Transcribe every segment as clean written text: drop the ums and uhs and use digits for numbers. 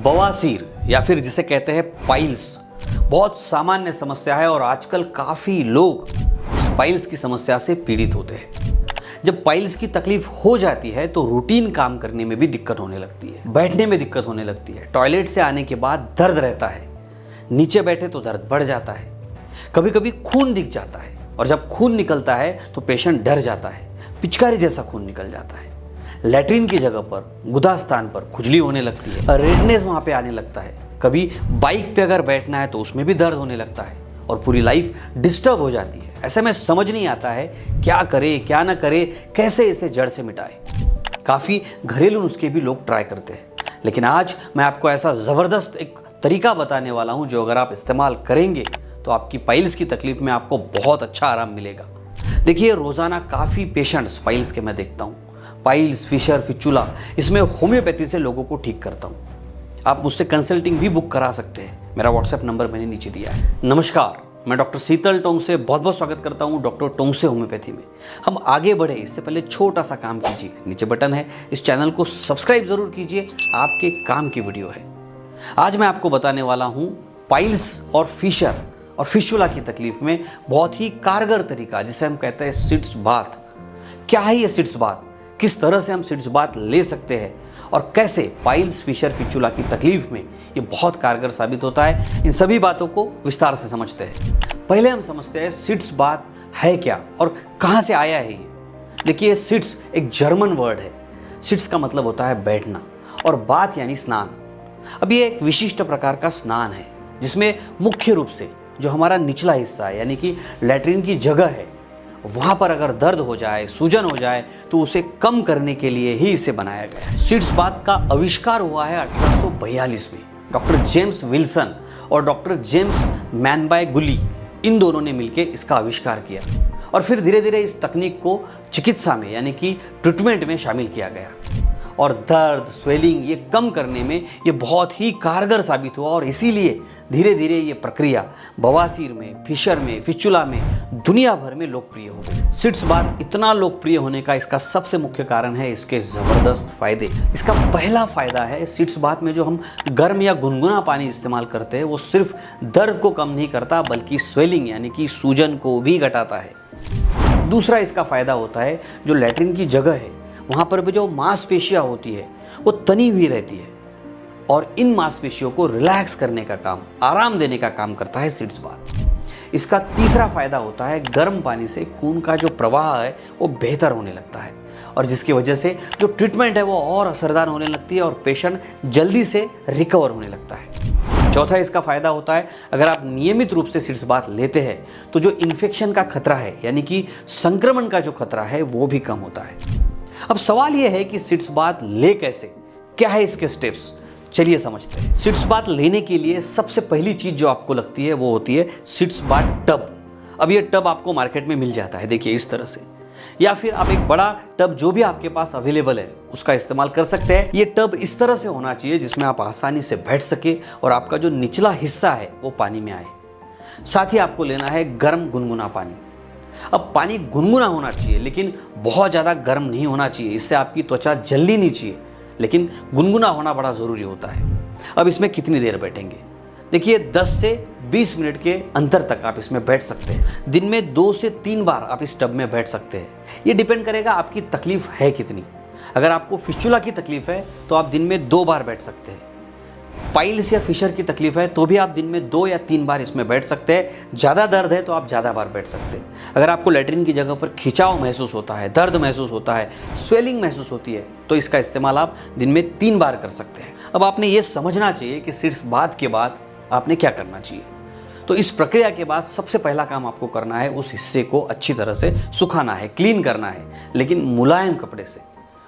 बवासीर या फिर जिसे कहते हैं पाइल्स बहुत सामान्य समस्या है और आजकल काफ़ी लोग इस पाइल्स की समस्या से पीड़ित होते हैं। जब पाइल्स की तकलीफ हो जाती है तो रूटीन काम करने में भी दिक्कत होने लगती है, बैठने में दिक्कत होने लगती है, टॉयलेट से आने के बाद दर्द रहता है, नीचे बैठे तो दर्द बढ़ जाता है, कभी कभी खून दिख जाता है और जब खून निकलता है तो पेशेंट डर जाता है, पिचकारी जैसा खून निकल जाता है, लैट्रिन की जगह पर गुदा स्थान पर खुजली होने लगती है, रेडनेस वहाँ पे आने लगता है, कभी बाइक पे अगर बैठना है तो उसमें भी दर्द होने लगता है और पूरी लाइफ डिस्टर्ब हो जाती है। ऐसे में समझ नहीं आता है क्या करे क्या ना करे, कैसे इसे जड़ से मिटाए। काफ़ी घरेलू नुस्खे भी लोग ट्राई करते हैं, लेकिन आज मैं आपको ऐसा ज़बरदस्त एक तरीका बताने वाला हूं जो अगर आप इस्तेमाल करेंगे तो आपकी पाइल्स की तकलीफ में आपको बहुत अच्छा आराम मिलेगा। देखिए, रोज़ाना काफ़ी पेशेंट्स पाइल्स के मैं देखता हूँ, पाइल्स, फिशर, फिचुला, इसमें होम्योपैथी से लोगों को ठीक करता हूँ। आप मुझसे कंसल्टिंग भी बुक करा सकते हैं। मेरा व्हाट्सएप नंबर मैंने नीचे दिया है। नमस्कार, मैं डॉक्टर शीतल टोंगसे बहुत बहुत स्वागत करता हूं डॉक्टर टोंगसे होम्योपैथी में। हम आगे बढ़े इससे पहले छोटा सा काम कीजिए, नीचे बटन है, इस चैनल को सब्सक्राइब जरूर कीजिए, आपके काम की वीडियो है। आज मैं आपको बताने वाला हूं पाइल्स और फिशर और फिशुला की तकलीफ में बहुत ही कारगर तरीका, जिसे हम कहते हैं सिट्स बाथ। क्या है ये सिट्स बाथ, किस तरह से हम सिट्स बाथ ले सकते हैं और कैसे पाइल्स, फिशर, फिचुला की तकलीफ में ये बहुत कारगर साबित होता है, इन सभी बातों को विस्तार से समझते हैं। पहले हम समझते हैं सिट्स बाथ है क्या और कहाँ से आया है ये। देखिए, सिट्स एक जर्मन वर्ड है। सिट्स का मतलब होता है बैठना और बाथ यानी स्नान। अब ये एक विशिष्ट प्रकार का स्नान है जिसमें मुख्य रूप से जो हमारा निचला हिस्सा है यानी कि लैट्रिन की जगह है, वहाँ पर अगर दर्द हो जाए, सूजन हो जाए तो उसे कम करने के लिए ही इसे बनाया गया है। सिट्स बाथ का आविष्कार हुआ है 1842 में। डॉक्टर जेम्स विल्सन और डॉक्टर जेम्स मैनबायगुली, इन दोनों ने मिलकर इसका आविष्कार किया और फिर धीरे धीरे इस तकनीक को चिकित्सा में यानी कि ट्रीटमेंट में शामिल किया गया और दर्द, स्वेलिंग ये कम करने में ये बहुत ही कारगर साबित हुआ और इसीलिए धीरे धीरे ये प्रक्रिया बवासीर में, फिशर में, फिचुला में दुनिया भर में लोकप्रिय हो गई। सिट्स बाथ इतना लोकप्रिय होने का इसका सबसे मुख्य कारण है इसके ज़बरदस्त फायदे। इसका पहला फायदा है, सिट्स बाथ में जो हम गर्म या गुनगुना पानी इस्तेमाल करते हैं वो सिर्फ दर्द को कम नहीं करता बल्कि स्वेलिंग यानी कि सूजन को भी घटाता है। दूसरा इसका फायदा होता है, जो लैट्रिन की जगह है वहाँ पर भी जो मांसपेशियाँ होती है वो तनी हुई रहती है और इन मांसपेशियों को रिलैक्स करने का काम, आराम देने का काम करता है सिट्स बाथ। इसका तीसरा फायदा होता है, गर्म पानी से खून का जो प्रवाह है वो बेहतर होने लगता है और जिसकी वजह से जो ट्रीटमेंट है वो और असरदार होने लगती है और पेशेंट जल्दी से रिकवर होने लगता है। चौथा इसका फायदा होता है, अगर आप नियमित रूप से सिट्स बाथ लेते हैं तो जो इन्फेक्शन का खतरा है यानी कि संक्रमण का जो खतरा है वो भी कम होता है। अब सवाल यह है कि सिट्स बाथ ले कैसे, क्या है इसके स्टेप्स, चलिए समझते हैं। सिट्स बाथ लेने के लिए सबसे पहली चीज जो आपको लगती है वो होती है सिट्स बाथ टब। अब ये टब आपको मार्केट में मिल जाता है, देखिए इस तरह से, या फिर आप एक बड़ा टब जो भी आपके पास अवेलेबल है उसका इस्तेमाल कर सकते हैं। ये टब इस तरह से होना चाहिए जिसमें आप आसानी से बैठ सके और आपका जो निचला हिस्सा है वो पानी में आए। साथ ही आपको लेना है गर्म गुनगुना पानी। अब पानी गुनगुना होना चाहिए लेकिन बहुत ज़्यादा गर्म नहीं होना चाहिए, इससे आपकी त्वचा जलनी नहीं चाहिए, लेकिन गुनगुना होना बड़ा ज़रूरी होता है। अब इसमें कितनी देर बैठेंगे, देखिए 10 से 20 मिनट के अंतर तक आप इसमें बैठ सकते हैं। दिन में 2 से 3 बार आप इस टब में बैठ सकते हैं। ये डिपेंड करेगा आपकी तकलीफ है कितनी। अगर आपको फिस्टुला की तकलीफ है तो आप दिन में 2 बार बैठ सकते हैं। पाइल्स या फिशर की तकलीफ है तो भी आप दिन में 2 या 3 बार इसमें बैठ सकते हैं। ज़्यादा दर्द है तो आप ज़्यादा बार बैठ सकते हैं। अगर आपको लैट्रिन की जगह पर खिंचाव महसूस होता है, दर्द महसूस होता है, स्वेलिंग महसूस होती है तो इसका इस्तेमाल आप दिन में 3 बार कर सकते हैं। अब आपने ये समझना चाहिए कि सिट्स बाथ के बाद आपने क्या करना चाहिए। तो इस प्रक्रिया के बाद सबसे पहला काम आपको करना है, उस हिस्से को अच्छी तरह से सुखाना है, क्लीन करना है, लेकिन मुलायम कपड़े से।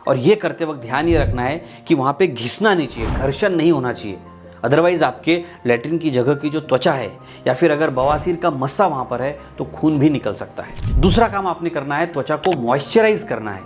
और ये करते वक्त ध्यान ये रखना है कि वहाँ पे घिसना नहीं चाहिए, घर्षण नहीं होना चाहिए, अदरवाइज आपके लैट्रिन की जगह की जो त्वचा है या फिर अगर बवासीर का मस्सा वहाँ पर है तो खून भी निकल सकता है। दूसरा काम आपने करना है, त्वचा को मॉइस्चराइज करना है,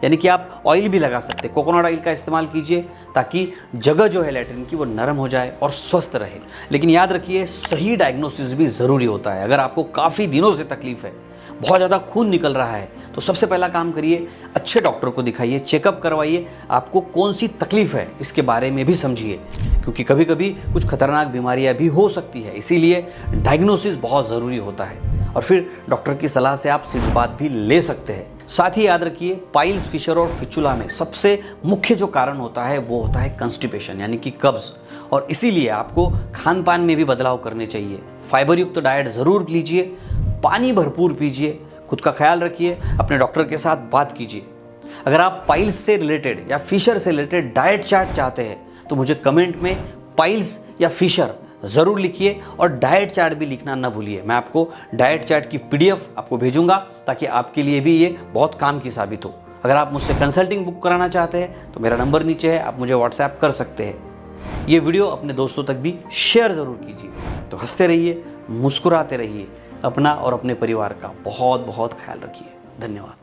यानी कि आप ऑयल भी लगा सकते हैं, कोकोनट ऑयल का इस्तेमाल कीजिए ताकि जगह जो है लैट्रिन की वो नरम हो जाए और स्वस्थ रहे। लेकिन याद रखिए, सही डायग्नोसिस भी ज़रूरी होता है। अगर आपको काफ़ी दिनों से तकलीफ है, बहुत ज़्यादा खून निकल रहा है, तो सबसे पहला काम करिए, अच्छे डॉक्टर को दिखाइए, चेकअप करवाइए, आपको कौन सी तकलीफ़ है इसके बारे में भी समझिए, क्योंकि कभी कभी कुछ खतरनाक बीमारियां भी हो सकती है। इसीलिए डायग्नोसिस बहुत ज़रूरी होता है और फिर डॉक्टर की सलाह से आप सीधी बात भी ले सकते हैं। साथ ही याद रखिए, पाइल्स, फिशर और फिचुला में सबसे मुख्य जो कारण होता है वो होता है कंस्टिपेशन, यानी कि कब्ज, और इसीलिए आपको खान पान में भी बदलाव करने चाहिए। फाइबर युक्त डाइट ज़रूर लीजिए, पानी भरपूर पीजिए, खुद का ख्याल रखिए, अपने डॉक्टर के साथ बात कीजिए। अगर आप पाइल्स से रिलेटेड या फिशर से रिलेटेड डाइट चार्ट चाहते हैं तो मुझे कमेंट में पाइल्स या फिशर ज़रूर लिखिए और डाइट चार्ट भी लिखना ना भूलिए। मैं आपको डाइट चार्ट की PDF आपको भेजूंगा ताकि आपके लिए भी ये बहुत काम की साबित हो। अगर आप मुझसे कंसल्टिंग बुक कराना चाहते हैं तो मेरा नंबर नीचे है, आप मुझे व्हाट्सएप कर सकते हैं। ये वीडियो अपने दोस्तों तक भी शेयर ज़रूर कीजिए। तो हंसते रहिए, मुस्कुराते रहिए, अपना और अपने परिवार का बहुत बहुत ख्याल रखिए। धन्यवाद।